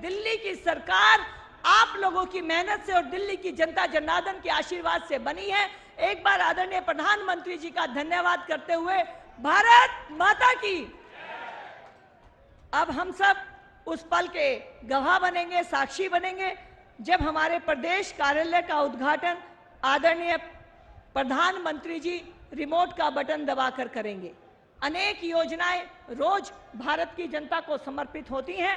दिल्ली की सरकार आप लोगों की मेहनत से और दिल्ली की जनता जनार्दन के आशीर्वाद से बनी है। एक बार आदरणीय प्रधानमंत्री जी का धन्यवाद करते हुए भारत माता की। अब हम सब उस पल के गवाह बनेंगे, साक्षी बनेंगे, जब हमारे प्रदेश कार्यालय का उद्घाटन आदरणीय प्रधानमंत्री जी रिमोट का बटन दबाकर करेंगे। अनेक योजनाएं रोज भारत की जनता को समर्पित होती हैं।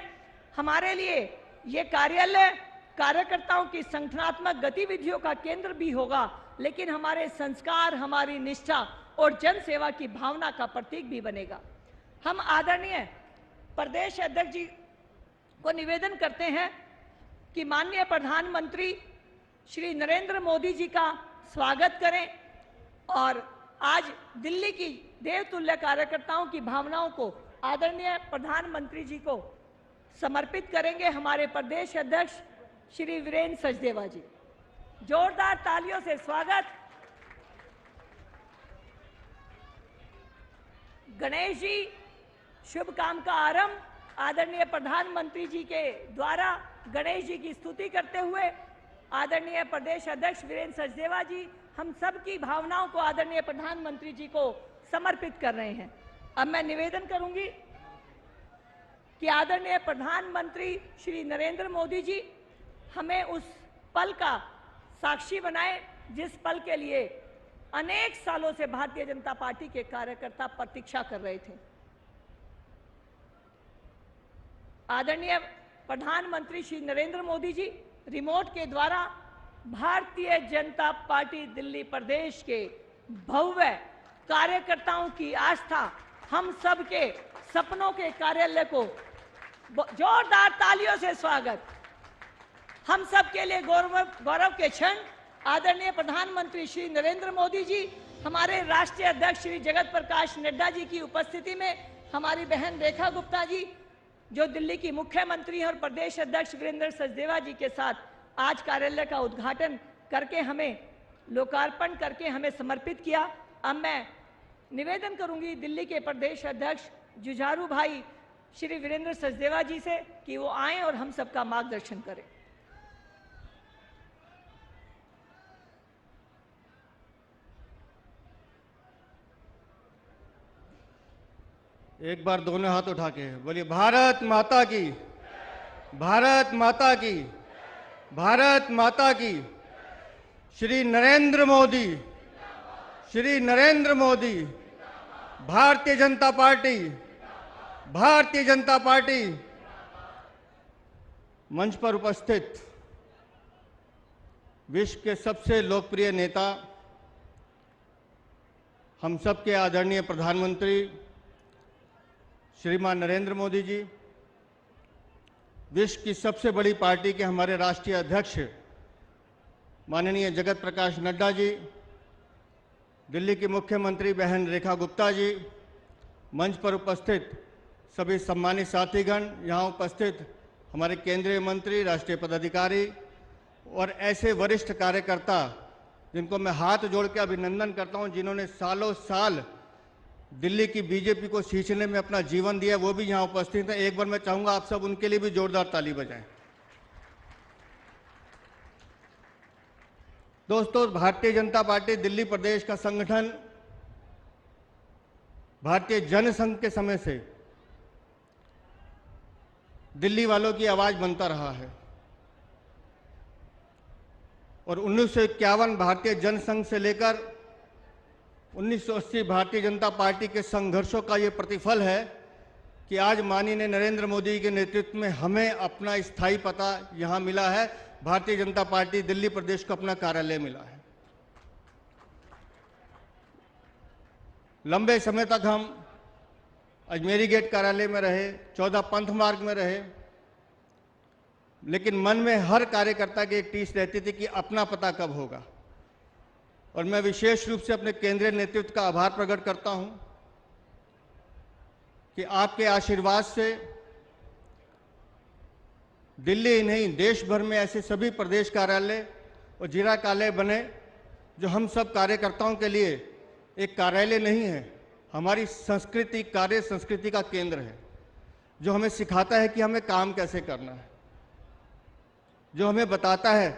हमारे लिए ये कार्यालय कार्यकर्ताओं की संगठनात्मक गतिविधियों का केंद्र भी होगा, लेकिन हमारे संस्कार, हमारी निष्ठा और जन सेवा की भावना का प्रतीक भी बनेगा। हम आदरणीय प्रदेश अध्यक्ष जी को निवेदन करते हैं कि माननीय प्रधानमंत्री श्री नरेंद्र मोदी जी का स्वागत करें और आज दिल्ली की देवतुल्य कार्यकर्ताओं की भावनाओं को आदरणीय प्रधानमंत्री जी को समर्पित करेंगे हमारे प्रदेश अध्यक्ष श्री वीरेंद्र सचदेवा जी। जोरदार तालियों से स्वागत। गणेश जी, शुभ काम का आरंभ आदरणीय प्रधानमंत्री जी के द्वारा गणेश जी की स्तुति करते हुए आदरणीय प्रदेश अध्यक्ष वीरेंद्र सचदेवा जी हम सब की भावनाओं को आदरणीय प्रधानमंत्री जी को समर्पित कर रहे हैं। अब मैं निवेदन करूंगी कि आदरणीय प्रधानमंत्री श्री नरेंद्र मोदी जी हमें उस पल का साक्षी बनाए जिस पल के लिए अनेक सालों से भारतीय जनता पार्टी के कार्यकर्ता प्रतीक्षा कर रहे थे। आदरणीय प्रधानमंत्री श्री नरेंद्र मोदी जी रिमोट के द्वारा भारतीय जनता पार्टी दिल्ली प्रदेश के भव्य कार्यकर्ताओं की आस्था, हम सब के सपनों के कार्यालय को जोरदार तालियों से स्वागत। हम सब के लिए गौरव के क्षण आदरणीय प्रधानमंत्री श्री नरेंद्र मोदी जी, हमारे राष्ट्रीय अध्यक्ष श्री जगत प्रकाश नड्डा जी की उपस्थिति में हमारी बहन रेखा गुप्ता जी जो दिल्ली की मुख्यमंत्री हैं और प्रदेश अध्यक्ष वीरेंद्र सचदेवा जी के साथ आज कार्यालय का उद्घाटन करके हमें लोकार्पण करके हमें समर्पित किया। अब मैं निवेदन करूंगी दिल्ली के प्रदेश अध्यक्ष जुझारू भाई श्री वीरेंद्र सचदेवा जी से कि वो आएं और हम सबका मार्गदर्शन करें। एक बार दोनों हाथ उठा के बोलिए भारत माता की, भारत माता की, भारत माता की। Shri Narendra Modi, Shri Narendra Modi, Bharatiya Janata party, Bharatiya Janata party. मंच पर उपस्थित विश्व के सबसे लोकप्रिय नेता, हम सबके आदरणीय प्रधानमंत्री श्रीमान नरेंद्र मोदी जी, विश्व की सबसे बड़ी पार्टी के हमारे राष्ट्रीय अध्यक्ष माननीय जगत प्रकाश नड्डा जी, दिल्ली की मुख्यमंत्री बहन रेखा गुप्ता जी, मंच पर उपस्थित सभी सम्मानित साथीगण, यहाँ उपस्थित हमारे केंद्रीय मंत्री, राष्ट्रीय पदाधिकारी और ऐसे वरिष्ठ कार्यकर्ता जिनको मैं हाथ जोड़ के अभिनंदन करता हूँ, जिन्होंने सालों साल दिल्ली की बीजेपी को सींचने में अपना जीवन दिया, वो भी यहाँ उपस्थित हैं। एक बार मैं चाहूंगा आप सब उनके लिए भी जोरदार ताली बजाएं। दोस्तों, भारतीय जनता पार्टी दिल्ली प्रदेश का संगठन भारतीय जनसंघ के समय से दिल्ली वालों की आवाज बनता रहा है और 1951 भारतीय जनसंघ से लेकर 1980 भारतीय जनता पार्टी के संघर्षों का ये प्रतिफल है कि आज माननीय नरेंद्र मोदी के नेतृत्व में हमें अपना स्थायी पता यहाँ मिला है। भारतीय जनता पार्टी दिल्ली प्रदेश को अपना कार्यालय मिला है। लंबे समय तक हम अजमेरी गेट कार्यालय में रहे, 14 पंथ मार्ग में रहे, लेकिन मन में हर कार्यकर्ता की एक टीस रहती थी कि अपना पता कब होगा। और मैं विशेष रूप से अपने केंद्रीय नेतृत्व का आभार प्रकट करता हूं कि आपके आशीर्वाद से दिल्ली ही नहीं, देश भर में ऐसे सभी प्रदेश कार्यालय और जिला कार्यालय बने जो हम सब कार्यकर्ताओं के लिए एक कार्यालय नहीं है, हमारी संस्कृति, कार्य संस्कृति का केंद्र है, जो हमें सिखाता है कि हमें काम कैसे करना है। जो हमें बताता है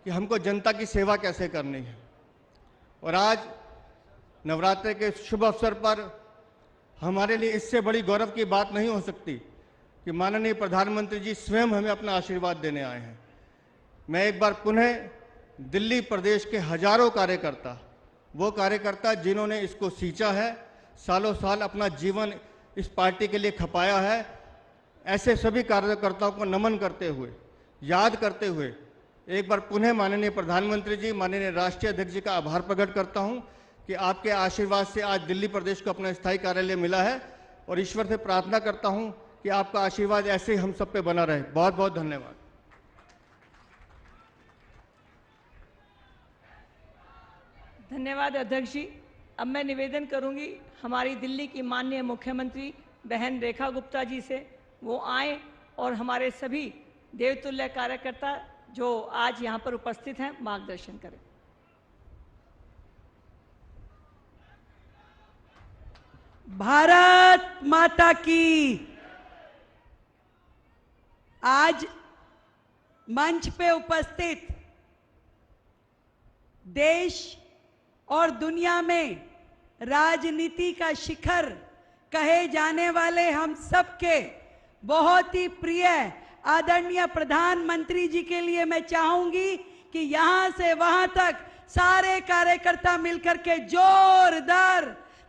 कि हमको जनता की सेवा कैसे करनी है। और आज नवरात्रि के शुभ अवसर पर हमारे लिए इससे बड़ी गौरव की बात नहीं हो सकती कि माननीय प्रधानमंत्री जी स्वयं हमें अपना आशीर्वाद देने आए हैं। मैं एक बार पुनः दिल्ली प्रदेश के हजारों कार्यकर्ता, वो कार्यकर्ता जिन्होंने इसको सींचा है, सालों साल अपना जीवन इस पार्टी के लिए खपाया है, ऐसे सभी कार्यकर्ताओं को नमन करते हुए, याद करते हुए एक बार पुनः माननीय प्रधानमंत्री जी, माननीय राष्ट्रीय अध्यक्ष जी का आभार प्रकट करता हूं कि आपके आशीर्वाद से आज दिल्ली प्रदेश को अपना स्थायी कार्यालय मिला है। और ईश्वर से प्रार्थना करता हूं कि आपका आशीर्वाद ऐसे ही हम सब पे बना रहे। बहुत बहुत धन्यवाद। धन्यवाद अध्यक्ष जी। अब मैं निवेदन करूंगी हमारी दिल्ली की माननीय मुख्यमंत्री बहन रेखा गुप्ता जी से, वो आए और हमारे सभी देवतुल्य कार्यकर्ता जो आज यहाँ पर उपस्थित हैं मार्गदर्शन करें। भारत माता की। आज मंच पे उपस्थित देश और दुनिया में राजनीति का शिखर कहे जाने वाले हम सबके बहुत ही प्रिय आदरणीय प्रधानमंत्री जी के लिए मैं चाहूंगी कि यहां से वहां तक सारे कार्यकर्ता मिलकर के जोरदार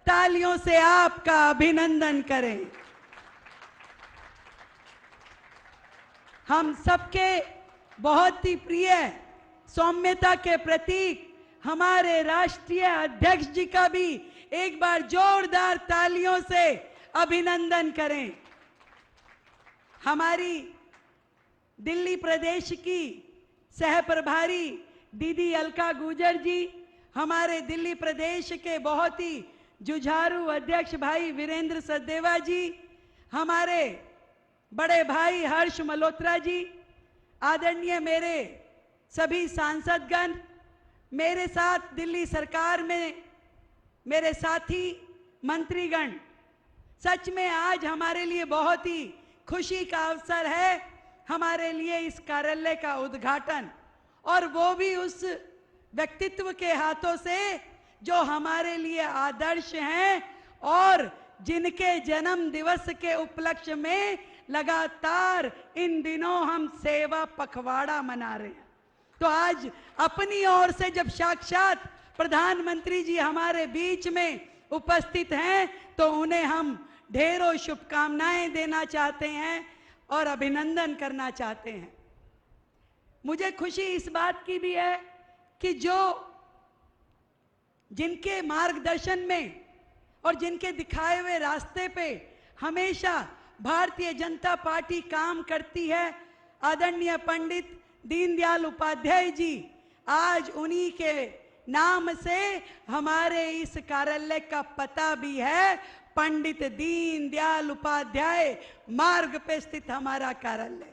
तालियों से आपका अभिनंदन करें। हम सबके बहुत ही प्रिय सौम्यता के प्रतीक हमारे राष्ट्रीय अध्यक्ष जी का भी एक बार जोरदार तालियों से अभिनंदन करें। हमारी दिल्ली प्रदेश की सह प्रभारी दीदी अलका गुर्जर जी, हमारे दिल्ली प्रदेश के बहुत ही जुझारू अध्यक्ष भाई वीरेंद्र सचदेवा जी, हमारे बड़े भाई हर्ष मल्होत्रा जी, आदरणीय मेरे सभी सांसदगण, मेरे साथ दिल्ली सरकार में मेरे साथी मंत्रीगण, सच में आज हमारे लिए बहुत ही खुशी का अवसर है हमारे लिए इस कार्यालय का उद्घाटन, और वो भी उस व्यक्तित्व के हाथों से जो हमारे लिए आदर्श हैं और जिनके जन्म दिवस के उपलक्ष्य में लगातार इन दिनों हम सेवा पखवाड़ा मना रहे हैं। तो आज अपनी ओर से जब साक्षात प्रधानमंत्री जी हमारे बीच में उपस्थित हैं तो उन्हें हम ढेरों शुभकामनाएं देना चाहते हैं और अभिनंदन करना चाहते हैं। मुझे खुशी इस बात की भी है कि जो जिनके मार्गदर्शन में और जिनके दिखाए हुए रास्ते पे हमेशा भारतीय जनता पार्टी काम करती है, आदरणीय पंडित दीनदयाल उपाध्याय जी, आज उन्हीं के नाम से हमारे इस कार्यालय का पता भी है, पंडित दीनदयाल उपाध्याय मार्ग पे स्थित हमारा कार्यालय।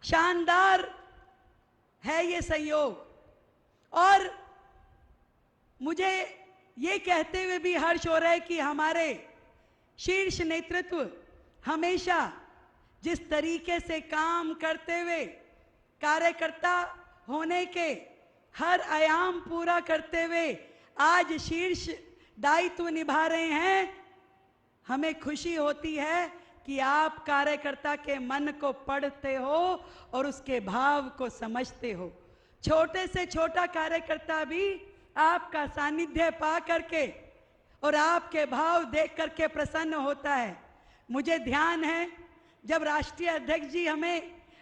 शानदार है ये संयोग। और मुझे ये कहते हुए भी हर्ष हो रहा है कि हमारे शीर्ष नेतृत्व हमेशा जिस तरीके से काम करते हुए कार्यकर्ता होने के हर आयाम पूरा करते हुए आज शीर्ष दायित्व निभा रहे हैं, हमें खुशी होती है कि आप कार्यकर्ता के मन को पढ़ते हो और उसके भाव को समझते हो। छोटे से छोटा कार्यकर्ता भी आपका सानिध्य पा करके और आपके भाव देख करके प्रसन्न होता है। मुझे ध्यान है जब राष्ट्रीय अध्यक्ष जी हमें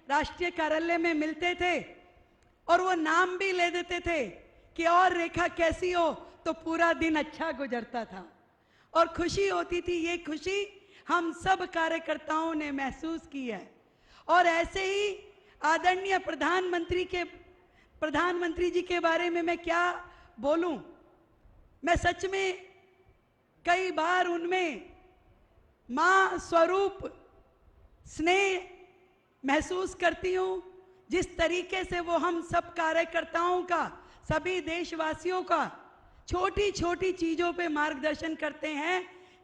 राष्ट्रीय कार्यालय में मिलते थे और वो नाम भी ले देते थे कि और रेखा कैसी हो, तो पूरा दिन अच्छा गुजरता था और खुशी होती थी। ये खुशी हम सब कार्यकर्ताओं ने महसूस की है। और ऐसे ही आदरणीय प्रधानमंत्री जी के बारे में मैं क्या बोलूं, मैं सच में कई बार उनमें मां स्वरूप स्नेह महसूस करती हूं। जिस तरीके से वो हम सब कार्यकर्ताओं का, सभी देशवासियों का छोटी छोटी चीजों पे मार्गदर्शन करते हैं,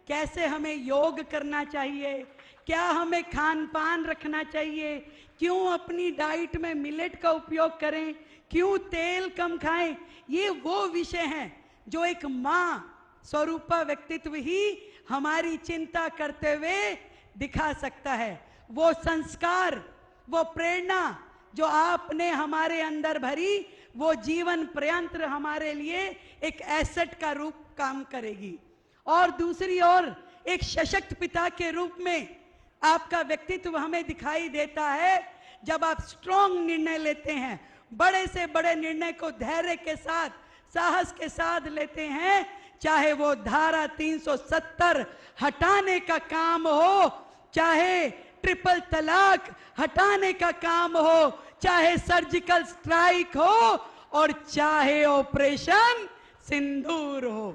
कैसे हमें योग करना चाहिए, क्या हमें खान पान रखना चाहिए, क्यों अपनी डाइट में मिलेट का उपयोग करें, क्यों तेल कम खाएं, ये वो विषय हैं जो एक माँ स्वरूपा व्यक्तित्व ही हमारी चिंता करते हुए दिखा सकता है। वो संस्कार, वो प्रेरणा जो आपने हमारे अंदर भरी, वो जीवन पर्यंत हमारे लिए एक एसेट का रूप काम करेगी। और दूसरी ओर एक सशक्त पिता के रूप में आपका व्यक्तित्व हमें दिखाई देता है जब आप स्ट्रॉन्ग निर्णय लेते हैं, बड़े से बड़े निर्णय को धैर्य के साथ, साहस के साथ लेते हैं, चाहे वो धारा 370 हटाने का काम हो, चाहे ट्रिपल तलाक हटाने का काम हो, चाहे सर्जिकल स्ट्राइक हो और चाहे ऑपरेशन सिंदूर हो।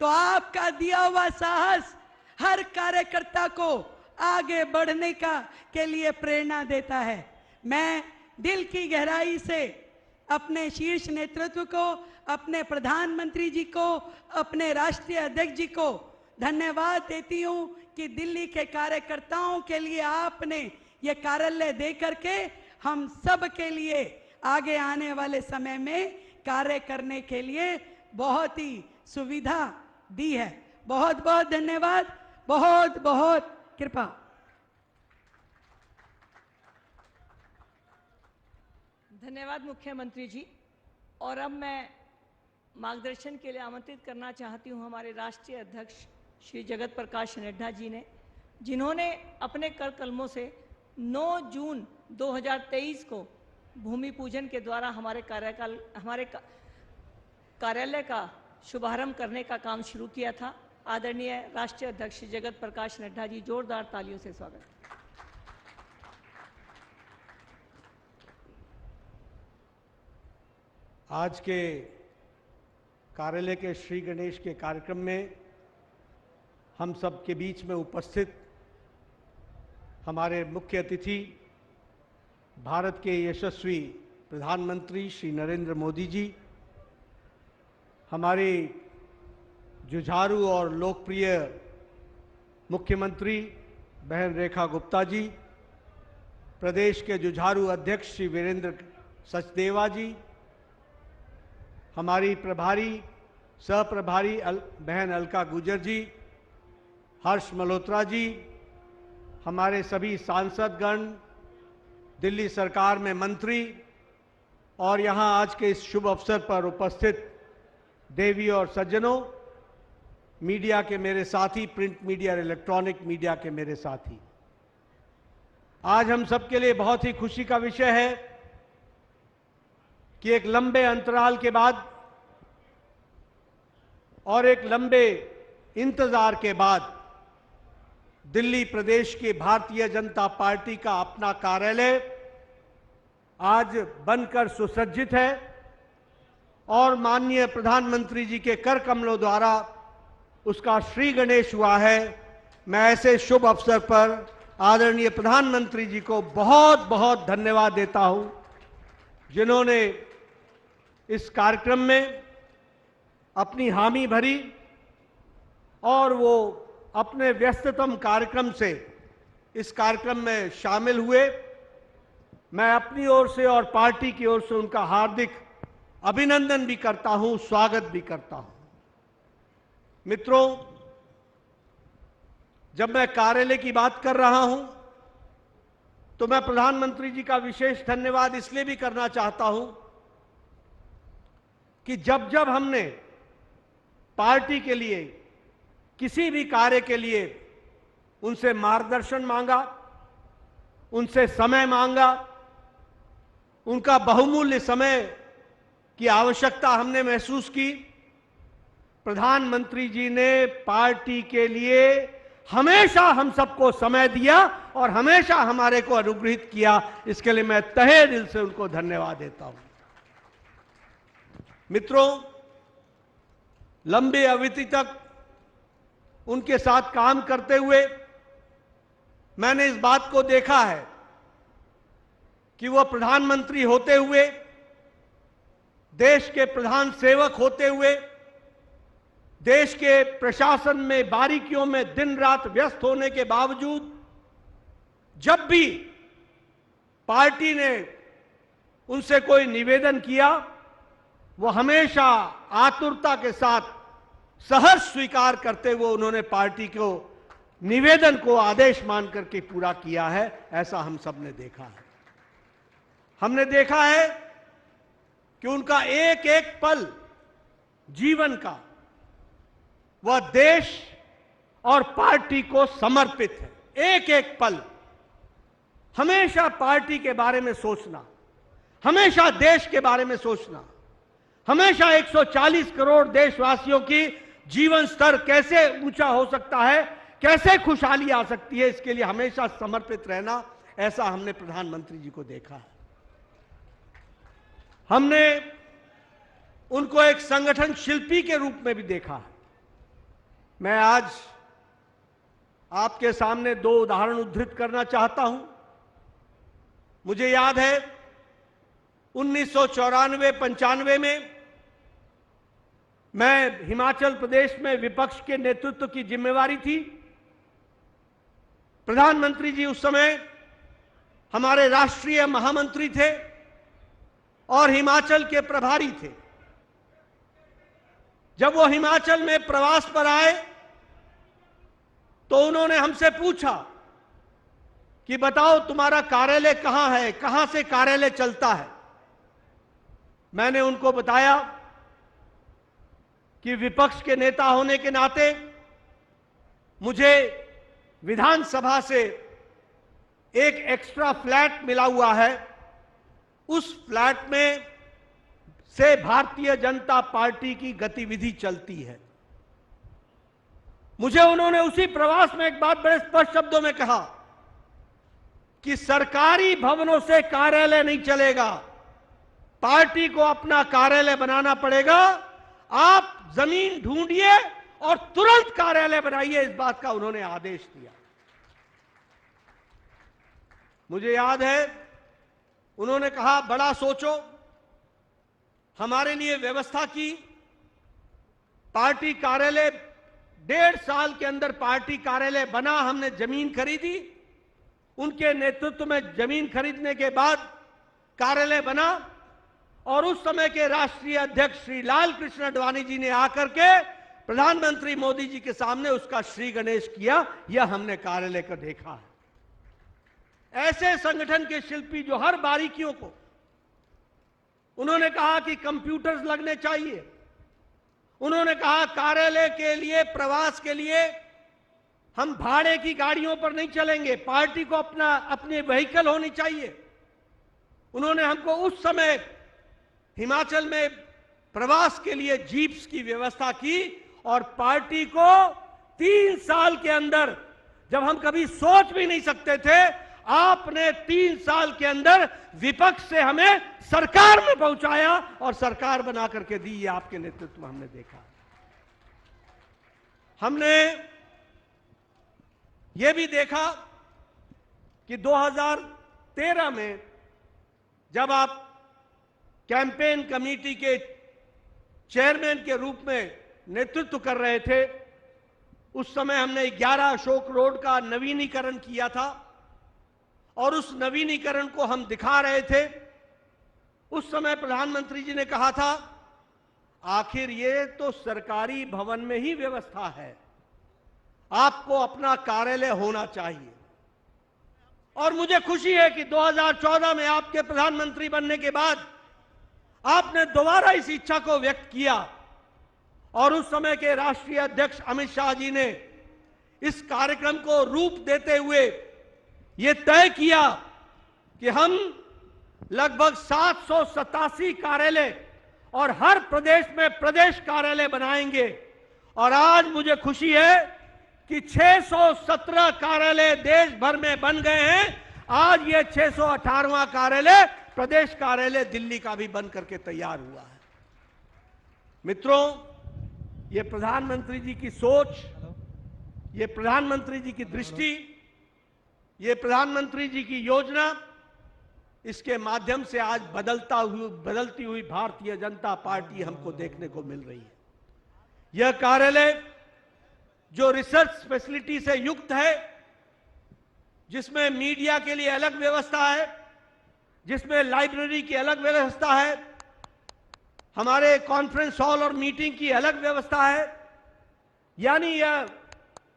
तो आपका दिया हुआ साहस हर कार्यकर्ता को आगे बढ़ने के लिए प्रेरणा देता है। मैं दिल की गहराई से अपने शीर्ष नेतृत्व को, अपने प्रधानमंत्री जी को, अपने राष्ट्रीय अध्यक्ष जी को धन्यवाद देती हूं कि दिल्ली के कार्यकर्ताओं के लिए आपने ये कार्यालय दे करके हम सब के लिए आगे आने वाले समय में कार्य करने के लिए बहुत ही सुविधा दी है। बहुत बहुत धन्यवाद, बहुत बहुत कृपा। धन्यवाद मुख्यमंत्री जी। और अब मैं मार्गदर्शन के लिए आमंत्रित करना चाहती हूं हमारे राष्ट्रीय अध्यक्ष श्री जगत प्रकाश नड्डा जी ने, जिन्होंने अपने कर कलमों से 9 जून 2023 को भूमि पूजन के द्वारा हमारे कार्यालय का शुभारंभ करने का काम शुरू किया था। आदरणीय राष्ट्रीय अध्यक्ष जगत प्रकाश नड्डा जी, जोरदार तालियों से स्वागत। आज के कार्यालय के श्री गणेश के कार्यक्रम में हम सब के बीच में उपस्थित हमारे मुख्य अतिथि भारत के यशस्वी प्रधानमंत्री श्री नरेंद्र मोदी जी, हमारे जुझारू और लोकप्रिय मुख्यमंत्री बहन रेखा गुप्ता जी, प्रदेश के जुझारू अध्यक्ष श्री वीरेंद्र सचदेवा जी, हमारी प्रभारी सह प्रभारी बहन अलका गुजर जी, हर्ष मल्होत्रा जी, हमारे सभी सांसदगण, दिल्ली सरकार में मंत्री और यहाँ आज के इस शुभ अवसर पर उपस्थित देवी और सज्जनों, मीडिया के मेरे साथी, प्रिंट मीडिया और इलेक्ट्रॉनिक मीडिया के मेरे साथी, आज हम सबके लिए बहुत ही खुशी का विषय है कि एक लंबे अंतराल के बाद और एक लंबे इंतजार के बाद दिल्ली प्रदेश के भारतीय जनता पार्टी का अपना कार्यालय आज बनकर सुसज्जित है और माननीय प्रधानमंत्री जी के कर कमलों द्वारा उसका श्री गणेश हुआ है। मैं ऐसे शुभ अवसर पर आदरणीय प्रधानमंत्री जी को बहुत बहुत धन्यवाद देता हूं, जिन्होंने इस कार्यक्रम में अपनी हामी भरी और वो अपने व्यस्ततम कार्यक्रम से इस कार्यक्रम में शामिल हुए। मैं अपनी ओर से और पार्टी की ओर से उनका हार्दिक अभिनंदन भी करता हूं, स्वागत भी करता हूं। मित्रों, जब मैं कार्यालय की बात कर रहा हूं तो मैं प्रधानमंत्री जी का विशेष धन्यवाद इसलिए भी करना चाहता हूं कि जब जब हमने पार्टी के लिए किसी भी कार्य के लिए उनसे मार्गदर्शन मांगा, उनसे समय मांगा, उनका बहुमूल्य समय की आवश्यकता हमने महसूस की, प्रधानमंत्री जी ने पार्टी के लिए हमेशा हम सबको समय दिया और हमेशा हमारे को अनुग्रहित किया। इसके लिए मैं तहे दिल से उनको धन्यवाद देता हूं। मित्रों, लंबे अवधि तक उनके साथ काम करते हुए मैंने इस बात को देखा है कि वो प्रधानमंत्री होते हुए, देश के प्रधान सेवक होते हुए, देश के प्रशासन में बारीकियों में दिन रात व्यस्त होने के बावजूद जब भी पार्टी ने उनसे कोई निवेदन किया, वो हमेशा आतुरता के साथ सहर्ष स्वीकार करते हुए उन्होंने पार्टी को निवेदन को आदेश मान करके पूरा किया है। ऐसा हम सब ने देखा है। हमने देखा है कि उनका एक एक पल जीवन का वह देश और पार्टी को समर्पित है। एक एक पल हमेशा पार्टी के बारे में सोचना, हमेशा देश के बारे में सोचना, हमेशा 140 करोड़ देशवासियों की जीवन स्तर कैसे ऊंचा हो सकता है, कैसे खुशहाली आ सकती है, इसके लिए हमेशा समर्पित रहना, ऐसा हमने प्रधानमंत्री जी को देखा है। हमने उनको एक संगठन शिल्पी के रूप में भी देखा है। मैं आज आपके सामने 2 उदाहरण उद्धृत करना चाहता हूं। मुझे याद है 1994-95 में मैं हिमाचल प्रदेश में विपक्ष के नेतृत्व की जिम्मेवारी थी। प्रधानमंत्री जी उस समय हमारे राष्ट्रीय महामंत्री थे और हिमाचल के प्रभारी थे। जब वो हिमाचल में प्रवास पर आए तो उन्होंने हमसे पूछा कि बताओ तुम्हारा कार्यालय कहां है, कहां से कार्यालय चलता है। मैंने उनको बताया कि विपक्ष के नेता होने के नाते मुझे विधानसभा से एक एक्स्ट्रा फ्लैट मिला हुआ है, उस फ्लैट में से भारतीय जनता पार्टी की गतिविधि चलती है। मुझे उन्होंने उसी प्रवास में एक बात बड़े स्पष्ट शब्दों में कहा कि सरकारी भवनों से कार्यालय नहीं चलेगा, पार्टी को अपना कार्यालय बनाना पड़ेगा। आप जमीन ढूंढिए और तुरंत कार्यालय बनाइए, इस बात का उन्होंने आदेश दिया। मुझे याद है उन्होंने कहा बड़ा सोचो, हमारे लिए व्यवस्था की, पार्टी कार्यालय 1.5 साल के अंदर पार्टी कार्यालय बना, हमने जमीन खरीदी, उनके नेतृत्व में जमीन खरीदने के बाद कार्यालय बना और उस समय के राष्ट्रीय अध्यक्ष श्री लाल कृष्ण आडवाणी जी ने आकर के प्रधानमंत्री मोदी जी के सामने उसका श्री गणेश किया। यह हमने कार्यालय का देखा है। ऐसे संगठन के शिल्पी जो हर बारीकियों को, उन्होंने कहा कि कंप्यूटर्स लगने चाहिए, उन्होंने कहा कार्यालय के लिए, प्रवास के लिए हम भाड़े की गाड़ियों पर नहीं चलेंगे, पार्टी को अपनी व्हीकल होनी चाहिए। उन्होंने हमको उस समय हिमाचल में प्रवास के लिए जीप्स की व्यवस्था की और पार्टी को 3 साल के अंदर, जब हम कभी सोच भी नहीं सकते थे, आपने 3 साल के अंदर विपक्ष से हमें सरकार में पहुंचाया और सरकार बना करके दी। ये आपके नेतृत्व में हमने देखा। हमने ये भी देखा कि 2013 में जब आप कैंपेन कमेटी के चेयरमैन के रूप में नेतृत्व कर रहे थे, उस समय हमने 11 अशोक रोड का नवीनीकरण किया था और उस नवीनीकरण को हम दिखा रहे थे। उस समय प्रधानमंत्री जी ने कहा था, आखिर ये तो सरकारी भवन में ही व्यवस्था है, आपको अपना कार्यालय होना चाहिए। और मुझे खुशी है कि 2014 में आपके प्रधानमंत्री बनने के बाद आपने दोबारा इस इच्छा को व्यक्त किया और उस समय के राष्ट्रीय अध्यक्ष अमित शाह जी ने इस कार्यक्रम को रूप देते हुए यह तय किया कि हम लगभग 787 कार्यालय और हर प्रदेश में प्रदेश कार्यालय बनाएंगे। और आज मुझे खुशी है कि 617 कार्यालय देश भर में बन गए हैं। आज ये 618वां कार्यालय, प्रदेश कार्यालय दिल्ली का भी बन करके तैयार हुआ है। मित्रों, ये प्रधानमंत्री जी की सोच, ये प्रधानमंत्री जी की दृष्टि, ये प्रधानमंत्री जी की योजना, इसके माध्यम से आज बदलती हुई भारतीय जनता पार्टी हमको देखने को मिल रही है। यह कार्यालय जो रिसर्च फैसिलिटी से युक्त है, जिसमें मीडिया के लिए अलग व्यवस्था है, जिसमें लाइब्रेरी की अलग व्यवस्था है, हमारे कॉन्फ्रेंस हॉल और मीटिंग की अलग व्यवस्था है। यानी यह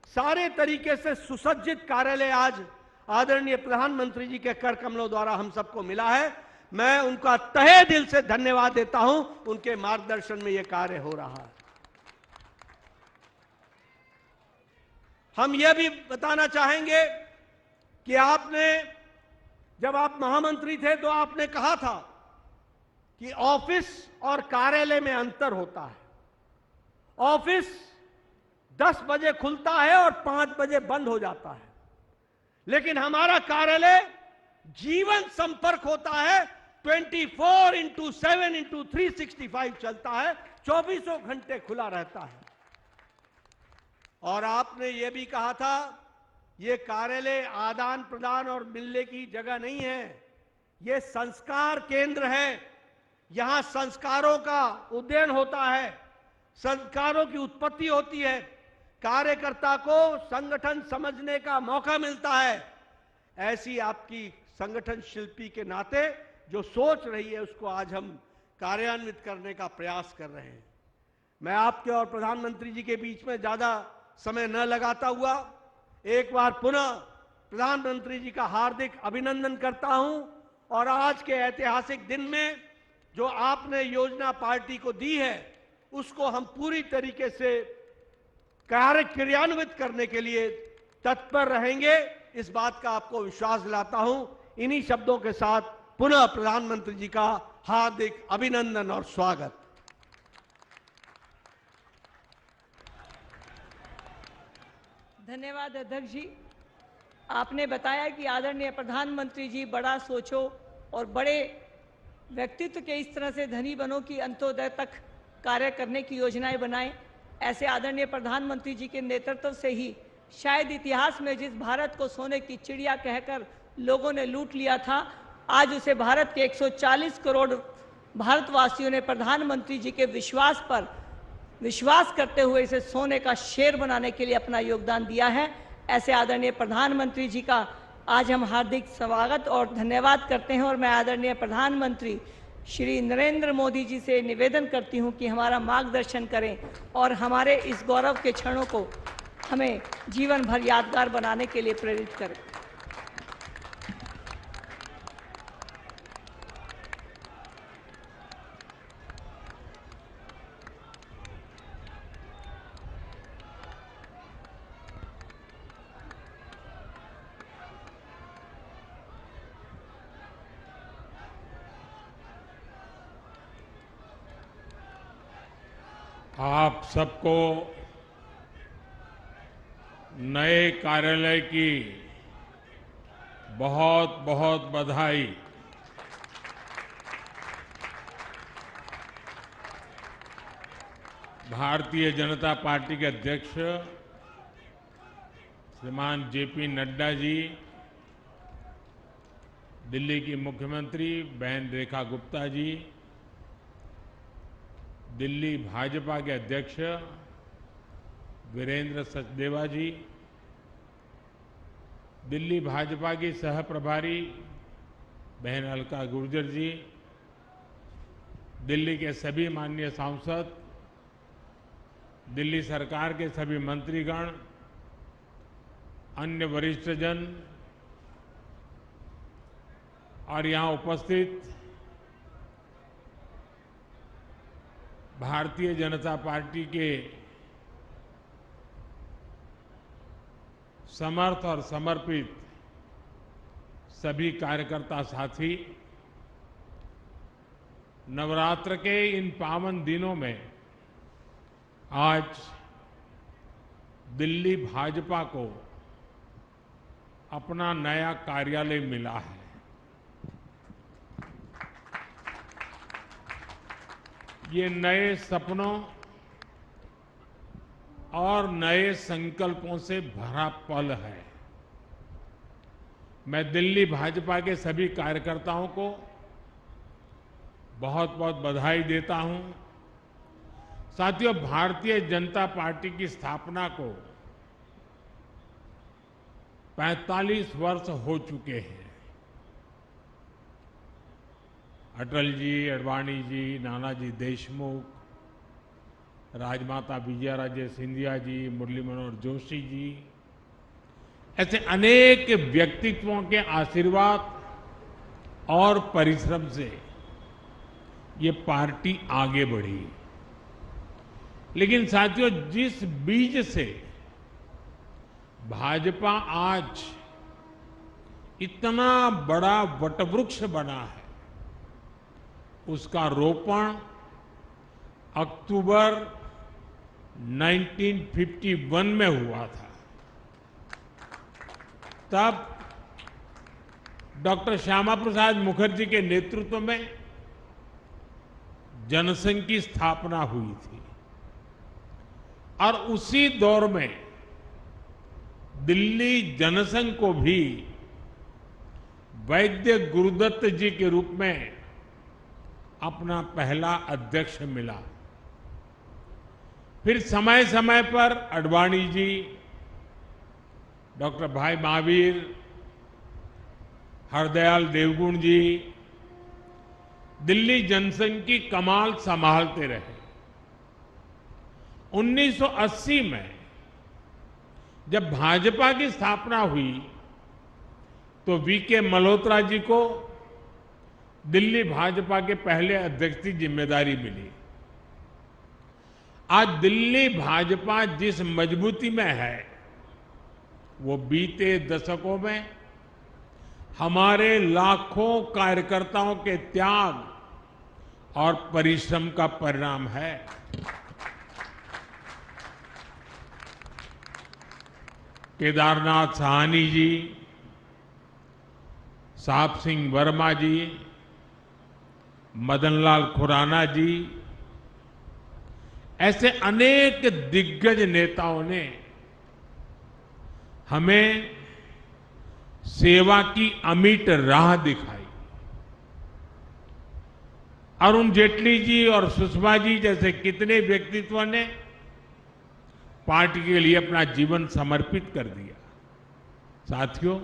सारे तरीके से सुसज्जित कार्यालय आज आदरणीय प्रधानमंत्री जी के कर कमलों द्वारा हम सबको मिला है। मैं उनका तहे दिल से धन्यवाद देता हूं। उनके मार्गदर्शन में यह कार्य हो रहा है। हम यह भी बताना चाहेंगे कि आपने, जब आप महामंत्री थे तो आपने कहा था कि ऑफिस और कार्यालय में अंतर होता है। ऑफिस 10 बजे खुलता है और 5 बजे बंद हो जाता है, लेकिन हमारा कार्यालय जीवन संपर्क होता है। 24/7/365 चलता है, 24 घंटे खुला रहता है। और आपने यह भी कहा था, यह कार्यालय आदान प्रदान और मिलने की जगह नहीं है, यह संस्कार केंद्र है। यहां संस्कारों का उद्यन होता है, संस्कारों की उत्पत्ति होती है, कार्यकर्ता को संगठन समझने का मौका मिलता है। ऐसी आपकी संगठन शिल्पी के नाते जो सोच रही है, उसको आज हम कार्यान्वित करने का प्रयास कर रहे हैं। मैं आपके और प्रधानमंत्री जी के बीच में ज्यादा समय न लगाता हुआ एक बार पुनः प्रधानमंत्री जी का हार्दिक अभिनंदन करता हूं। और आज के ऐतिहासिक दिन में जो आपने योजना पार्टी को दी है, उसको हम पूरी तरीके से क्रियान्वित करने के लिए तत्पर रहेंगे। इस बात का आपको विश्वास दिलाता हूं। इन्हीं शब्दों के साथ पुनः प्रधानमंत्री जी का हार्दिक अभिनंदन और स्वागत। धन्यवाद अध्यक्ष जी। आपने बताया कि आदरणीय प्रधानमंत्री जी बड़ा सोचो और बड़े व्यक्तित्व के इस तरह से धनी बनो कि अंत्योदय तक कार्य करने की योजनाएं बनाएं। ऐसे आदरणीय प्रधानमंत्री जी के नेतृत्व से ही शायद इतिहास में जिस भारत को सोने की चिड़िया कहकर लोगों ने लूट लिया था, आज उसे भारत के 140 करोड़ भारतवासियों ने प्रधानमंत्री जी के विश्वास पर विश्वास करते हुए इसे सोने का शेर बनाने के लिए अपना योगदान दिया है। ऐसे आदरणीय प्रधानमंत्री जी का आज हम हार्दिक स्वागत और धन्यवाद करते हैं। और मैं आदरणीय प्रधानमंत्री श्री नरेंद्र मोदी जी से निवेदन करती हूं कि हमारा मार्गदर्शन करें और हमारे इस गौरव के क्षणों को हमें जीवन भर यादगार बनाने के लिए प्रेरित करें। आप सबको नए कार्यालय की बहुत बहुत बधाई। भारतीय जनता पार्टी के अध्यक्ष श्रीमान जेपी नड्डा जी, दिल्ली की मुख्यमंत्री बहन रेखा गुप्ता जी, दिल्ली भाजपा के अध्यक्ष वीरेंद्र सचदेवा जी, दिल्ली भाजपा की सह प्रभारी बहन अलका गुर्जर जी, दिल्ली के सभी माननीय सांसद, दिल्ली सरकार के सभी मंत्रीगण, अन्य वरिष्ठजन और यहां उपस्थित भारतीय जनता पार्टी के समर्थ और समर्पित सभी कार्यकर्ता साथी, नवरात्र के इन पावन दिनों में आज दिल्ली भाजपा को अपना नया कार्यालय मिला है। ये नए सपनों और नए संकल्पों से भरा पल है। मैं दिल्ली भाजपा के सभी कार्यकर्ताओं को बहुत बहुत बधाई देता हूं। साथियों, भारतीय जनता पार्टी की स्थापना को 45 वर्ष हो चुके हैं। अटल जी, अडवाणी जी, नानाजी देशमुख, राजमाता विजयाराजे सिंधिया जी, मुरली मनोहर जोशी जी, ऐसे अनेक व्यक्तित्वों के आशीर्वाद और परिश्रम से ये पार्टी आगे बढ़ी। लेकिन साथियों, जिस बीज से भाजपा आज इतना बड़ा वटवृक्ष बना है, उसका रोपण अक्टूबर 1951 में हुआ था। तब डॉक्टर श्यामा प्रसाद मुखर्जी के नेतृत्व में जनसंघ की स्थापना हुई थी और उसी दौर में दिल्ली जनसंघ को भी वैद्य गुरुदत्त जी के रूप में अपना पहला अध्यक्ष मिला। फिर समय समय पर अडवाणी जी, डॉक्टर भाई महावीर, हरदयाल देवगुण जी दिल्ली जनसंघ की कमान संभालते रहे। 1980 में जब भाजपा की स्थापना हुई तो वीके मल्होत्रा जी को दिल्ली भाजपा के पहले अध्यक्ष की जिम्मेदारी मिली। आज दिल्ली भाजपा जिस मजबूती में है, वो बीते दशकों में हमारे लाखों कार्यकर्ताओं के त्याग और परिश्रम का परिणाम है। केदारनाथ साहनी जी, साहब सिंह वर्मा जी, मदनलाल खुराना जी, ऐसे अनेक दिग्गज नेताओं ने हमें सेवा की अमिट राह दिखाई। अरुण जेटली जी और सुषमा जी जैसे कितने व्यक्तित्वों ने पार्टी के लिए अपना जीवन समर्पित कर दिया। साथियों,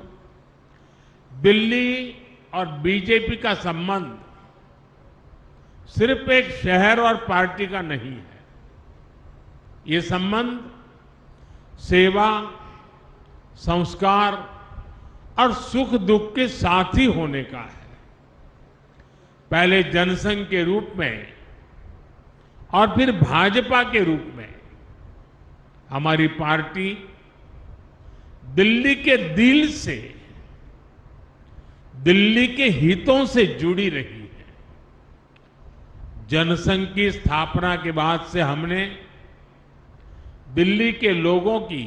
दिल्ली और बीजेपी का संबंध सिर्फ एक शहर और पार्टी का नहीं है। ये संबंध सेवा, संस्कार और सुख दुख के साथी होने का है। पहले जनसंघ के रूप में और फिर भाजपा के रूप में हमारी पार्टी दिल्ली के दिल से, दिल्ली के हितों से जुड़ी रही है। जनसंघ की स्थापना के बाद से हमने दिल्ली के लोगों की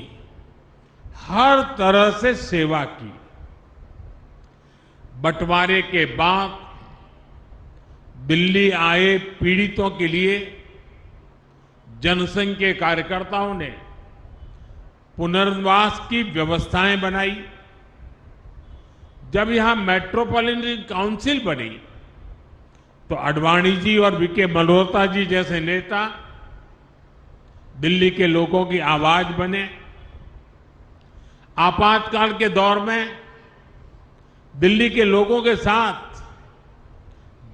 हर तरह से सेवा की। बंटवारे के बाद दिल्ली आए पीड़ितों के लिए जनसंघ के कार्यकर्ताओं ने पुनर्वास की व्यवस्थाएं बनाई। जब यहां मेट्रोपॉलिटन काउंसिल बनी तो अडवाणी जी और वीके मल्होत्रा जी जैसे नेता दिल्ली के लोगों की आवाज बने। आपातकाल के दौर में दिल्ली के लोगों के साथ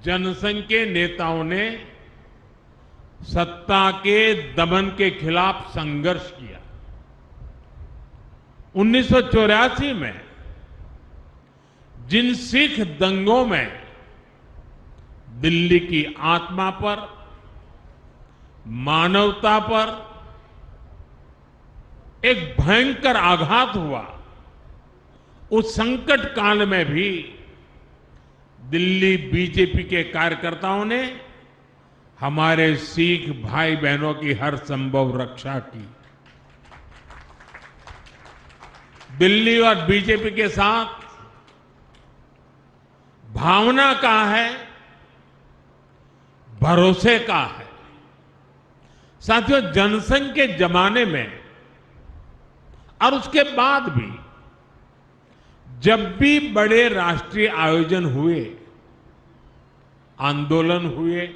जनसंघ के नेताओं ने सत्ता के दमन के खिलाफ संघर्ष किया। 1984 में जिन सिख दंगों में दिल्ली की आत्मा पर, मानवता पर एक भयंकर आघात हुआ, उस संकट काल में भी दिल्ली बीजेपी के कार्यकर्ताओं ने हमारे सिख भाई बहनों की हर संभव रक्षा की। दिल्ली और बीजेपी के साथ भावना का है, भरोसे का है। साथियों, जनसंघ के जमाने में और उसके बाद भी जब भी बड़े राष्ट्रीय आयोजन हुए, आंदोलन हुए,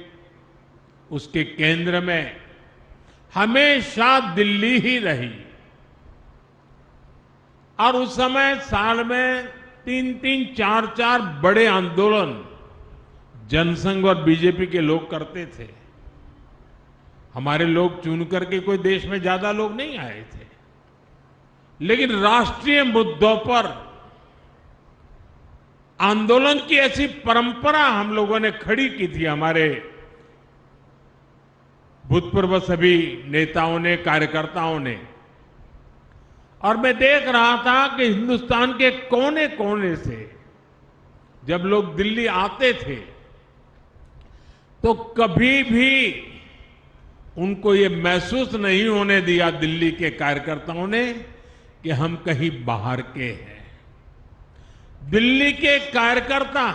उसके केंद्र में हमेशा दिल्ली ही रही। और उस समय साल में 3-3, 4-4 बड़े आंदोलन जनसंघ और बीजेपी के लोग करते थे। हमारे लोग चुन करके कोई देश में ज्यादा लोग नहीं आए थे, लेकिन राष्ट्रीय मुद्दों पर आंदोलन की ऐसी परंपरा हम लोगों ने खड़ी की थी। हमारे भूतपूर्व सभी नेताओं ने, कार्यकर्ताओं ने। और मैं देख रहा था कि हिंदुस्तान के कोने कोने से जब लोग दिल्ली आते थे तो कभी भी उनको ये महसूस नहीं होने दिया दिल्ली के कार्यकर्ताओं ने कि हम कहीं बाहर के हैं। दिल्ली के कार्यकर्ता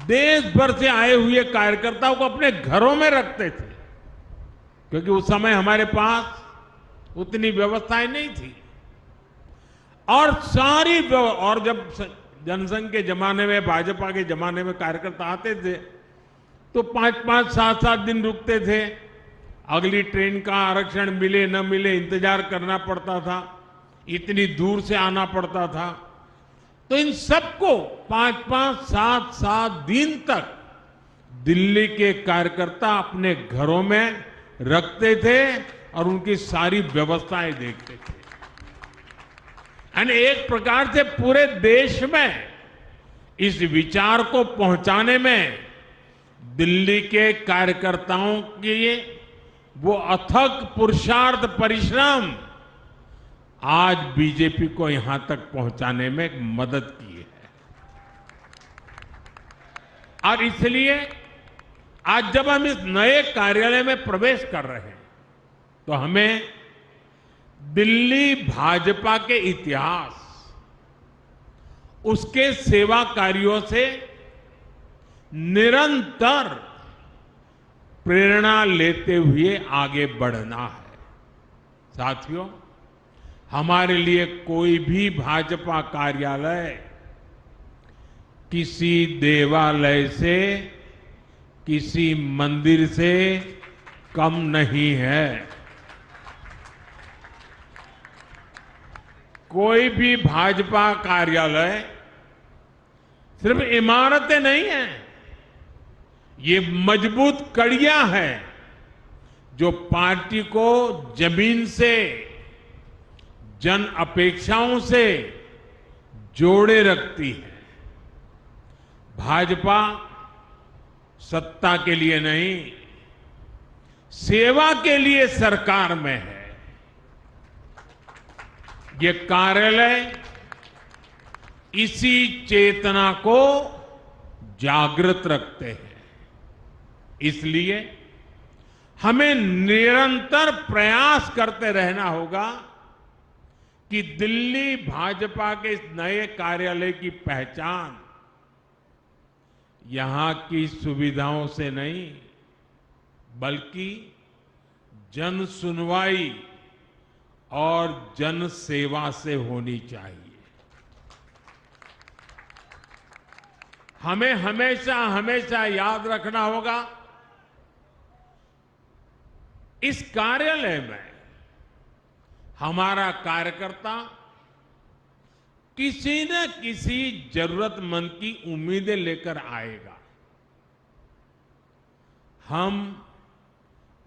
देश भर से आए हुए कार्यकर्ताओं को अपने घरों में रखते थे, क्योंकि उस समय हमारे पास उतनी व्यवस्थाएं नहीं थी। और और जब जनसंघ के जमाने में, भाजपा के जमाने में कार्यकर्ता आते थे तो 5-5, 7-7 दिन रुकते थे। अगली ट्रेन का आरक्षण मिले न मिले इंतजार करना पड़ता था, इतनी दूर से आना पड़ता था। तो इन सबको 5-5, 7-7 दिन तक दिल्ली के कार्यकर्ता अपने घरों में रखते थे और उनकी सारी व्यवस्थाएं देखते थे। यानी एक प्रकार से पूरे देश में इस विचार को पहुंचाने में दिल्ली के कार्यकर्ताओं के वो अथक पुरुषार्थ, परिश्रम आज बीजेपी को यहां तक पहुंचाने में मदद की है। और इसलिए आज जब हम इस नए कार्यालय में प्रवेश कर रहे हैं तो हमें दिल्ली भाजपा के इतिहास, उसके सेवा कार्यों से निरंतर प्रेरणा लेते हुए आगे बढ़ना है। साथियों, हमारे लिए कोई भी भाजपा कार्यालय किसी देवालय से, किसी मंदिर से कम नहीं है। कोई भी भाजपा कार्यालय सिर्फ इमारतें नहीं हैं, ये मजबूत कड़ियां हैं जो पार्टी को जमीन से, जन अपेक्षाओं से जोड़े रखती है। भाजपा सत्ता के लिए नहीं, सेवा के लिए सरकार में है। ये कार्यालय इसी चेतना को जागृत रखते हैं। इसलिए हमें निरंतर प्रयास करते रहना होगा कि दिल्ली भाजपा के इस नए कार्यालय की पहचान यहां की सुविधाओं से नहीं, बल्कि जन सुनवाई और जन सेवा से होनी चाहिए। हमें हमेशा हमेशा याद रखना होगा, इस कार्यालय में हमारा कार्यकर्ता किसी न किसी जरूरतमंद की उम्मीदें लेकर आएगा। हम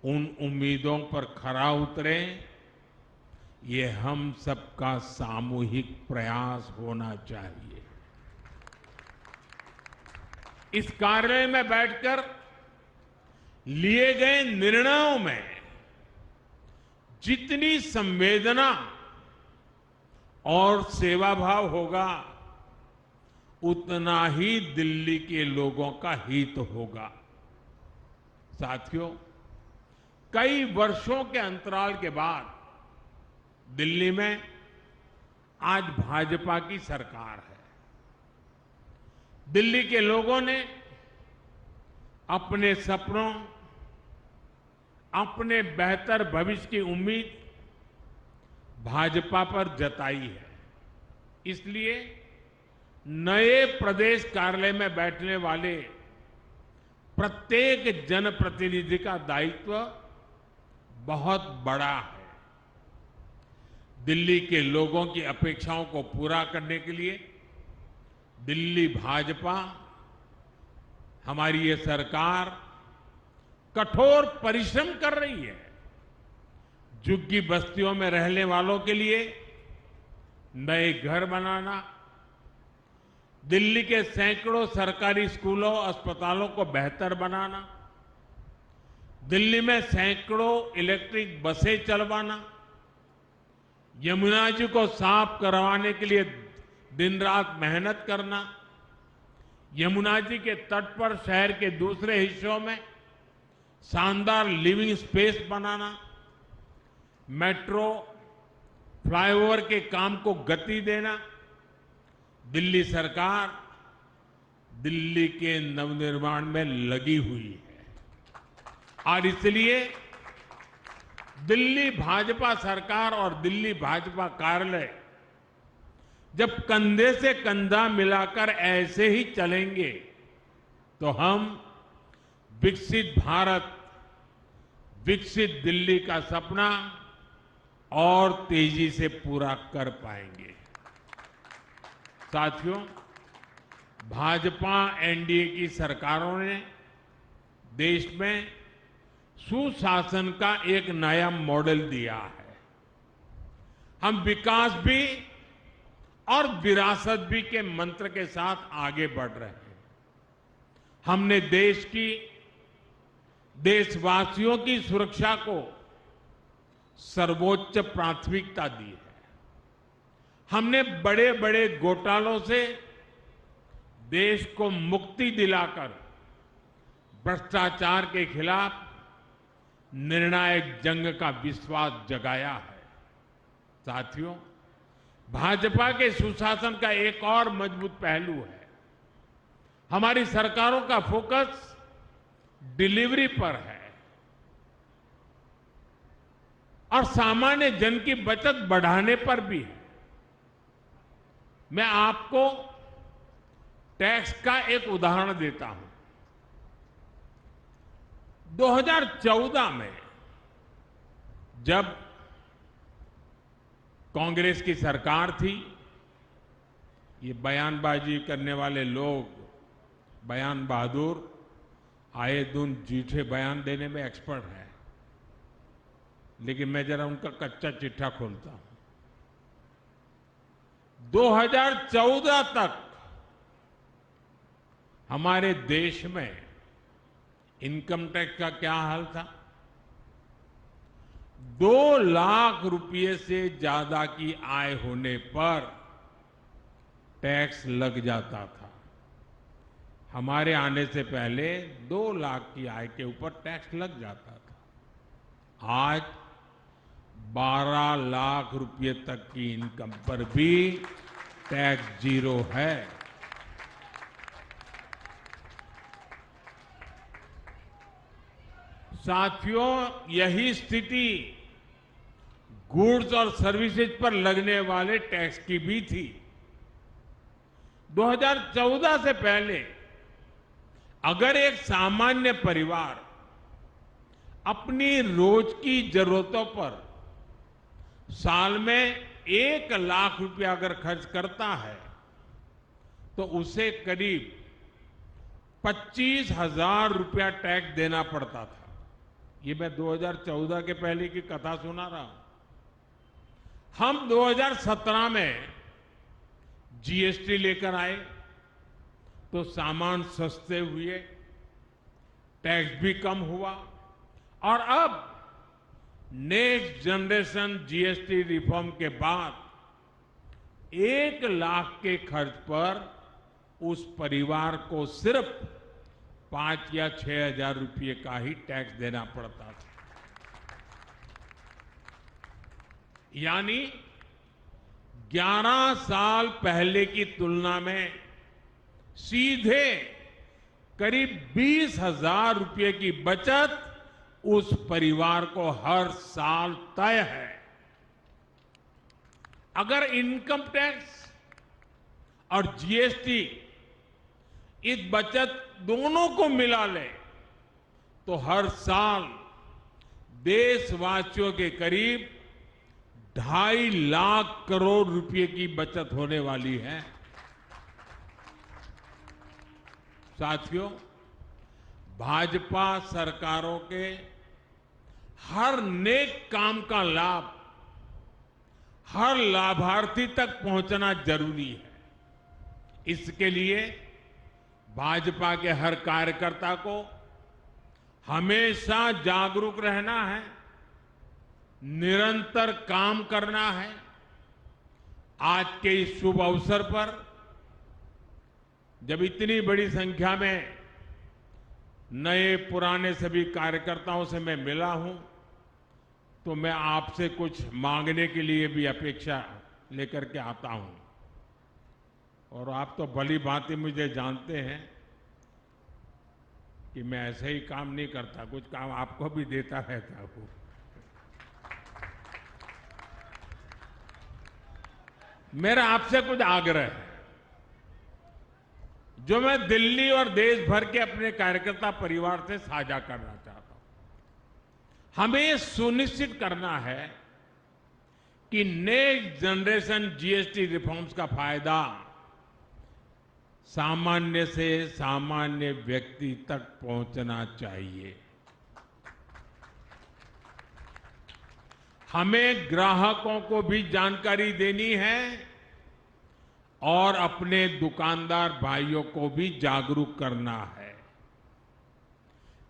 उन उम्मीदों पर खरा उतरें, ये हम सबका सामूहिक प्रयास होना चाहिए। इस कार्यालय में बैठकर लिए गए निर्णयों में जितनी संवेदना और सेवा भाव होगा, उतना ही दिल्ली के लोगों का हित होगा। साथियों, कई वर्षों के अंतराल के बाद दिल्ली में आज भाजपा की सरकार है। दिल्ली के लोगों ने अपने सपनों, अपने बेहतर भविष्य की उम्मीद भाजपा पर जताई है। इसलिए नए प्रदेश कार्यालय में बैठने वाले प्रत्येक जनप्रतिनिधि का दायित्व बहुत बड़ा है। दिल्ली के लोगों की अपेक्षाओं को पूरा करने के लिए दिल्ली भाजपा, हमारी ये सरकार कठोर परिश्रम कर रही है। झुग्गी बस्तियों में रहने वालों के लिए नए घर बनाना, दिल्ली के सैकड़ों सरकारी स्कूलों, अस्पतालों को बेहतर बनाना, दिल्ली में सैकड़ों इलेक्ट्रिक बसें चलवाना, यमुना जी को साफ करवाने के लिए दिन रात मेहनत करना, यमुना जी के तट पर शहर के दूसरे हिस्सों में शानदार लिविंग स्पेस बनाना, मेट्रो, फ्लाईओवर के काम को गति देना। दिल्ली सरकार दिल्ली के नवनिर्माण में लगी हुई है और इसलिए दिल्ली भाजपा सरकार और दिल्ली भाजपा कार्यालय जब कंधे से कंधा मिलाकर ऐसे ही चलेंगे तो हम विकसित भारत, विकसित दिल्ली का सपना और तेजी से पूरा कर पाएंगे। साथियों, भाजपा एनडीए की सरकारों ने देश में सुशासन का एक नया मॉडल दिया है। हम विकास भी और विरासत भी के मंत्र के साथ आगे बढ़ रहे हैं। हमने देश की, देशवासियों की सुरक्षा को सर्वोच्च प्राथमिकता दी है। हमने बड़े बड़े घोटालों से देश को मुक्ति दिलाकर भ्रष्टाचार के खिलाफ निर्णायक जंग का विश्वास जगाया है। साथियों, भाजपा के सुशासन का एक और मजबूत पहलू है, हमारी सरकारों का फोकस डिलीवरी पर है और सामान्य जन की बचत बढ़ाने पर भी है। मैं आपको टैक्स का एक उदाहरण देता हूं। 2014 में जब कांग्रेस की सरकार थी, ये बयानबाजी करने वाले लोग, बयान बहादुर, आए दिन झूठे बयान देने में एक्सपर्ट हैं, लेकिन मैं जरा उनका कच्चा चिट्ठा खोलता हूं। 2014 तक हमारे देश में इनकम टैक्स का क्या हाल था? 2 लाख रुपए से ज्यादा की आय होने पर टैक्स लग जाता था। हमारे आने से पहले 2 लाख की आय के ऊपर टैक्स लग जाता था। आज 12 लाख रुपए तक की इनकम पर भी टैक्स जीरो है। साथियों, यही स्थिति गुड्स और सर्विसेज पर लगने वाले टैक्स की भी थी। 2014 से पहले अगर एक सामान्य परिवार अपनी रोज की जरूरतों पर साल में 1 लाख रुपया अगर खर्च करता है तो उसे करीब 25,000 रुपया टैक्स देना पड़ता था। ये मैं 2014 के पहले की कथा सुना रहा हूं। हम 2017 में जीएसटी लेकर आए तो सामान सस्ते हुए, टैक्स भी कम हुआ और अब नेक्स्ट जनरेशन जीएसटी रिफॉर्म के बाद 1 लाख के खर्च पर उस परिवार को सिर्फ 5 या 6 हजार रुपये का ही टैक्स देना पड़ता था। यानी 11 साल पहले की तुलना में सीधे करीब 20,000 रुपये की बचत उस परिवार को हर साल तय है। अगर इनकम टैक्स और जीएसटी इस बचत दोनों को मिला ले तो हर साल देशवासियों के करीब 2.5 लाख करोड़ रुपए की बचत होने वाली है। साथियों, भाजपा सरकारों के हर नेक काम का लाभ हर लाभार्थी तक पहुंचना जरूरी है। इसके लिए भाजपा के हर कार्यकर्ता को हमेशा जागरूक रहना है, निरंतर काम करना है। आज के इस शुभ अवसर पर जब इतनी बड़ी संख्या में नए पुराने सभी कार्यकर्ताओं से मैं मिला हूं, तो मैं आपसे कुछ मांगने के लिए भी अपेक्षा लेकर के आता हूं। और आप तो भली भांति मुझे जानते हैं कि मैं ऐसे ही काम नहीं करता, कुछ काम आपको भी देता रहता हूं। मेरा आपसे कुछ आग्रह है जो मैं दिल्ली और देश भर के अपने कार्यकर्ता परिवार से साझा करना चाहता हूं। हमें सुनिश्चित करना है कि नेक्स्ट जनरेशन जीएसटी रिफॉर्म्स का फायदा सामान्य से सामान्य व्यक्ति तक पहुंचना चाहिए। हमें ग्राहकों को भी जानकारी देनी है और अपने दुकानदार भाइयों को भी जागरूक करना है।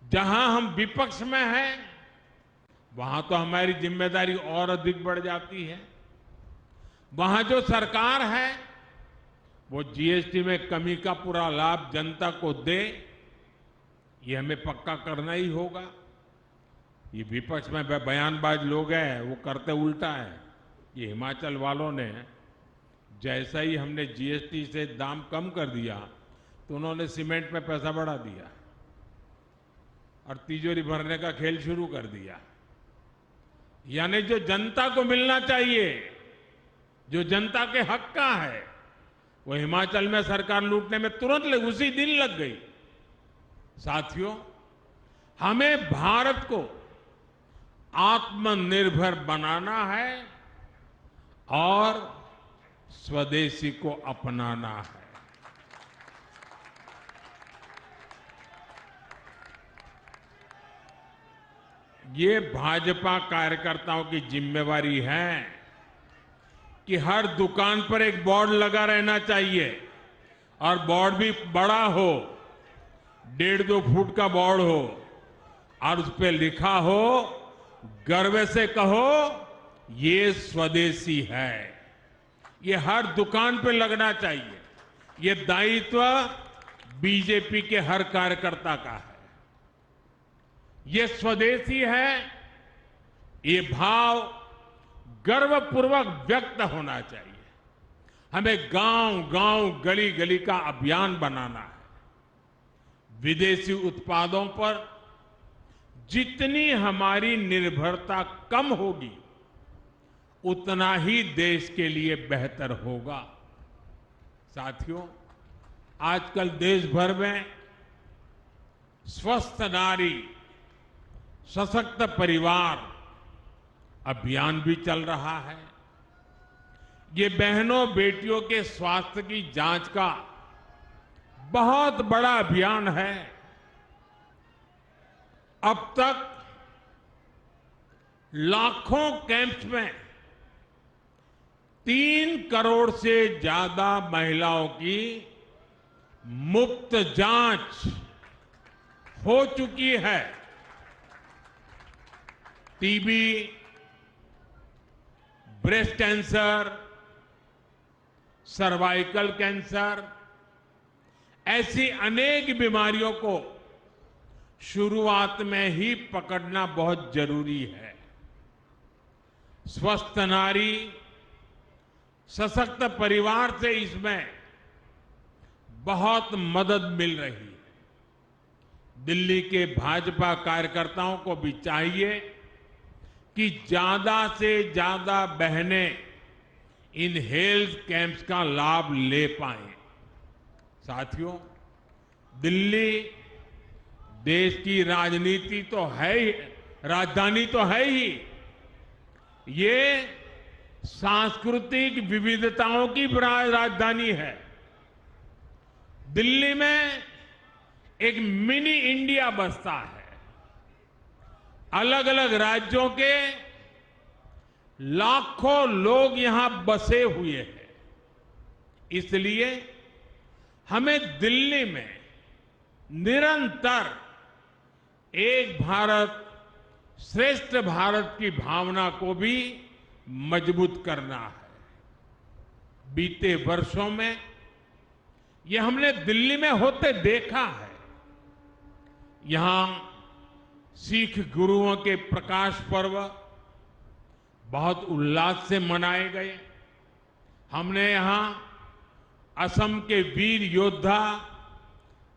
जहां हम विपक्ष में हैं, वहां तो हमारी जिम्मेदारी और अधिक बढ़ जाती है। वहां जो सरकार है वो जीएसटी में कमी का पूरा लाभ जनता को दे, ये हमें पक्का करना ही होगा। ये विपक्ष में बयानबाज लोग हैं, वो करते उल्टा है। ये हिमाचल वालों ने जैसा ही हमने जीएसटी से दाम कम कर दिया तो उन्होंने सीमेंट में पैसा बढ़ा दिया और तिजोरी भरने का खेल शुरू कर दिया। यानी जो जनता को मिलना चाहिए, जो जनता के हक का है, वो हिमाचल में सरकार लूटने में तुरंत उसी दिन लग गई। साथियों, हमें भारत को आत्मनिर्भर बनाना है और स्वदेशी को अपनाना है। ये भाजपा कार्यकर्ताओं की जिम्मेवारी है कि हर दुकान पर एक बोर्ड लगा रहना चाहिए और बोर्ड भी बड़ा हो, 1.5-2 फुट का बोर्ड हो और उस पर लिखा हो, गर्व से कहो ये स्वदेशी है। ये हर दुकान पे लगना चाहिए। ये दायित्व बीजेपी के हर कार्यकर्ता का है। ये स्वदेशी है, ये भाव गर्वपूर्वक व्यक्त होना चाहिए। हमें गांव-गांव, गली-गली का अभियान बनाना है। विदेशी उत्पादों पर जितनी हमारी निर्भरता कम होगी, उतना ही देश के लिए बेहतर होगा। साथियों, आजकल देश भर में स्वस्थ नारी, सशक्त परिवार अभियान भी चल रहा है। ये बहनों बेटियों के स्वास्थ्य की जांच का बहुत बड़ा अभियान है। अब तक लाखों कैंप्स में 3 करोड़ से ज्यादा महिलाओं की मुफ्त जांच हो चुकी है। TB, breast cancer, cervical cancer, ऐसी अनेक बीमारियों को शुरुआत में ही पकड़ना बहुत जरूरी है। स्वस्थ नारी, सशक्त परिवार से इसमें बहुत मदद मिल रही है। दिल्ली के भाजपा कार्यकर्ताओं को भी चाहिए कि ज्यादा से ज्यादा बहनें इन हेल्थ कैंप्स का लाभ ले पाएं। साथियों, दिल्ली देश की राजनीति तो है ही, राजधानी तो है ही। ये सांस्कृतिक विविधताओं की राजधानी है। दिल्ली में एक मिनी इंडिया बसता है। अलग अलग राज्यों के लाखों लोग यहां बसे हुए हैं। इसलिए हमें दिल्ली में निरंतर एक भारत श्रेष्ठ भारत की भावना को भी मजबूत करना है। बीते वर्षों में यह हमने दिल्ली में होते देखा है। यहां सिख गुरुओं के प्रकाश पर्व बहुत उल्लास से मनाए गए। हमने यहां असम के वीर योद्धा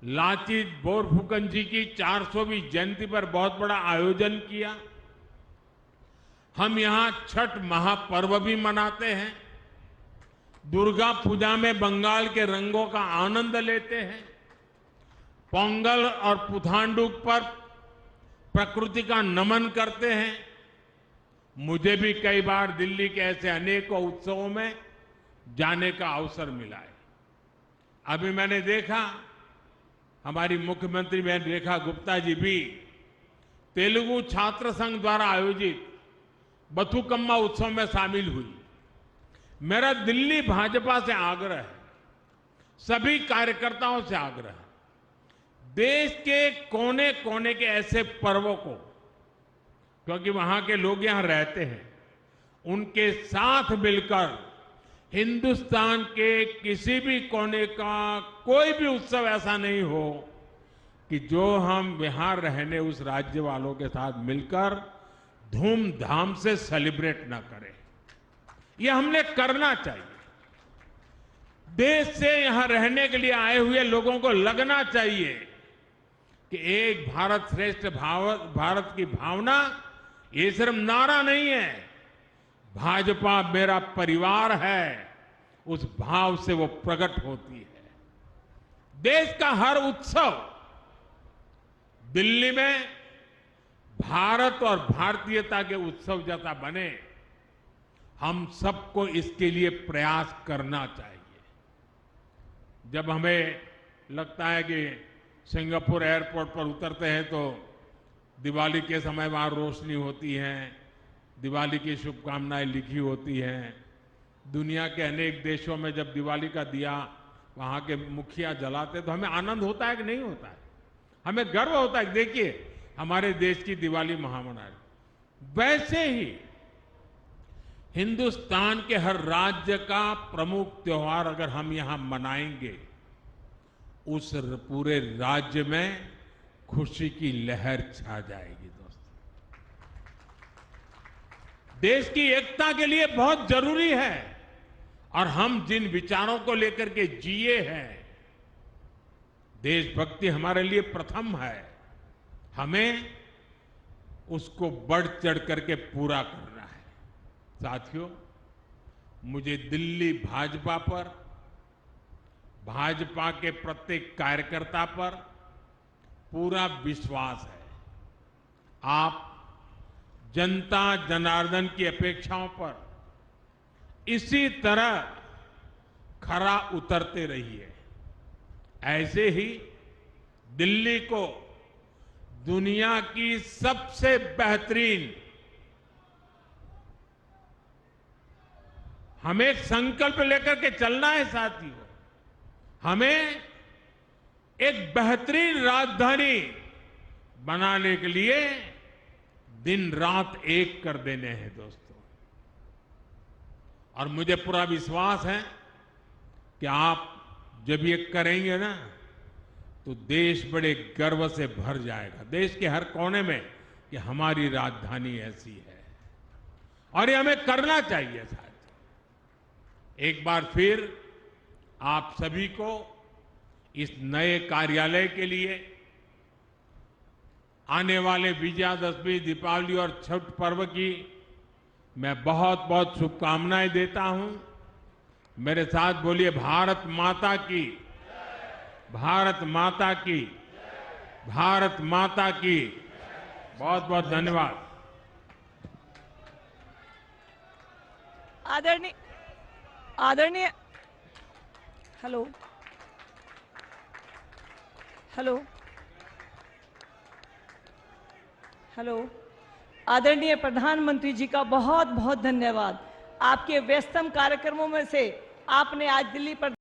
लाचित बोरफुकन जी की 400वीं जयंती पर बहुत बड़ा आयोजन किया। हम यहां छठ महापर्व भी मनाते हैं। दुर्गा पूजा में बंगाल के रंगों का आनंद लेते हैं। पोंगल और पुथांडुक पर प्रकृति का नमन करते हैं। मुझे भी कई बार दिल्ली के ऐसे अनेकों उत्सवों में जाने का अवसर मिला है। अभी मैंने देखा हमारी मुख्यमंत्री बहन रेखा गुप्ता जी भी तेलुगु छात्र संघ द्वारा आयोजित बथुकम्मा उत्सव में शामिल हुई। मेरा दिल्ली भाजपा से आग्रह है, सभी कार्यकर्ताओं से आग्रह है, देश के कोने कोने के ऐसे पर्वों को, क्योंकि वहां के लोग यहां रहते हैं, उनके साथ मिलकर हिंदुस्तान के किसी भी कोने का कोई भी उत्सव ऐसा नहीं हो कि जो हम यहां रहने उस राज्य वालों के साथ मिलकर धूमधाम से सेलिब्रेट ना करें। यह हमने करना चाहिए। देश से यहां रहने के लिए आए हुए लोगों को लगना चाहिए कि एक भारत श्रेष्ठ भारत की भावना ये सिर्फ नारा नहीं है, भाजपा मेरा परिवार है, उस भाव से वो प्रकट होती है। देश का हर उत्सव दिल्ली में भारत और भारतीयता के उत्सव जैसा बने, हम सबको इसके लिए प्रयास करना चाहिए। जब हमें लगता है कि सिंगापुर एयरपोर्ट पर उतरते हैं तो दिवाली के समय वहां रोशनी होती है, दिवाली की शुभकामनाएं लिखी होती हैं। दुनिया के अनेक देशों में जब दिवाली का दिया वहां के मुखिया जलाते तो हमें आनंद होता है कि नहीं होता है? हमें गर्व होता है कि देखिए हमारे देश की दिवाली महामनाई। वैसे ही हिंदुस्तान के हर राज्य का प्रमुख त्योहार अगर हम यहां मनाएंगे, उस पूरे राज्य में खुशी की लहर छा जाएगी। दोस्तों, देश की एकता के लिए बहुत जरूरी है और हम जिन विचारों को लेकर के जिए हैं, देशभक्ति हमारे लिए प्रथम है, हमें उसको बढ़ चढ़ करके पूरा करना है। साथियों, मुझे दिल्ली भाजपा पर, भाजपा के प्रत्येक कार्यकर्ता पर पूरा विश्वास है। आप जनता जनार्दन की अपेक्षाओं पर इसी तरह खरा उतरते रहिए। ऐसे ही दिल्ली को दुनिया की सबसे बेहतरीन, हमें एक संकल्प लेकर के चलना है साथियों, हमें एक बेहतरीन राजधानी बनाने के लिए दिन रात एक कर देने हैं दोस्तों। और मुझे पूरा विश्वास है कि आप जब ये करेंगे ना तो देश बड़े गर्व से भर जाएगा, देश के हर कोने में कि हमारी राजधानी ऐसी है और ये हमें करना चाहिए। साथ एक बार फिर आप सभी को इस नए कार्यालय के लिए आने वाले विजयादशमी, दीपावली और छठ पर्व की मैं बहुत बहुत शुभकामनाएं देता हूं। मेरे साथ बोलिए भारत माता की, भारत माता की, भारत माता की। बहुत बहुत धन्यवाद। आदरणीय आदरणीय हेलो हेलो हेलो आदरणीय प्रधानमंत्री जी का बहुत बहुत धन्यवाद। आपके व्यस्तम कार्यक्रमों में से आपने आज दिल्ली पर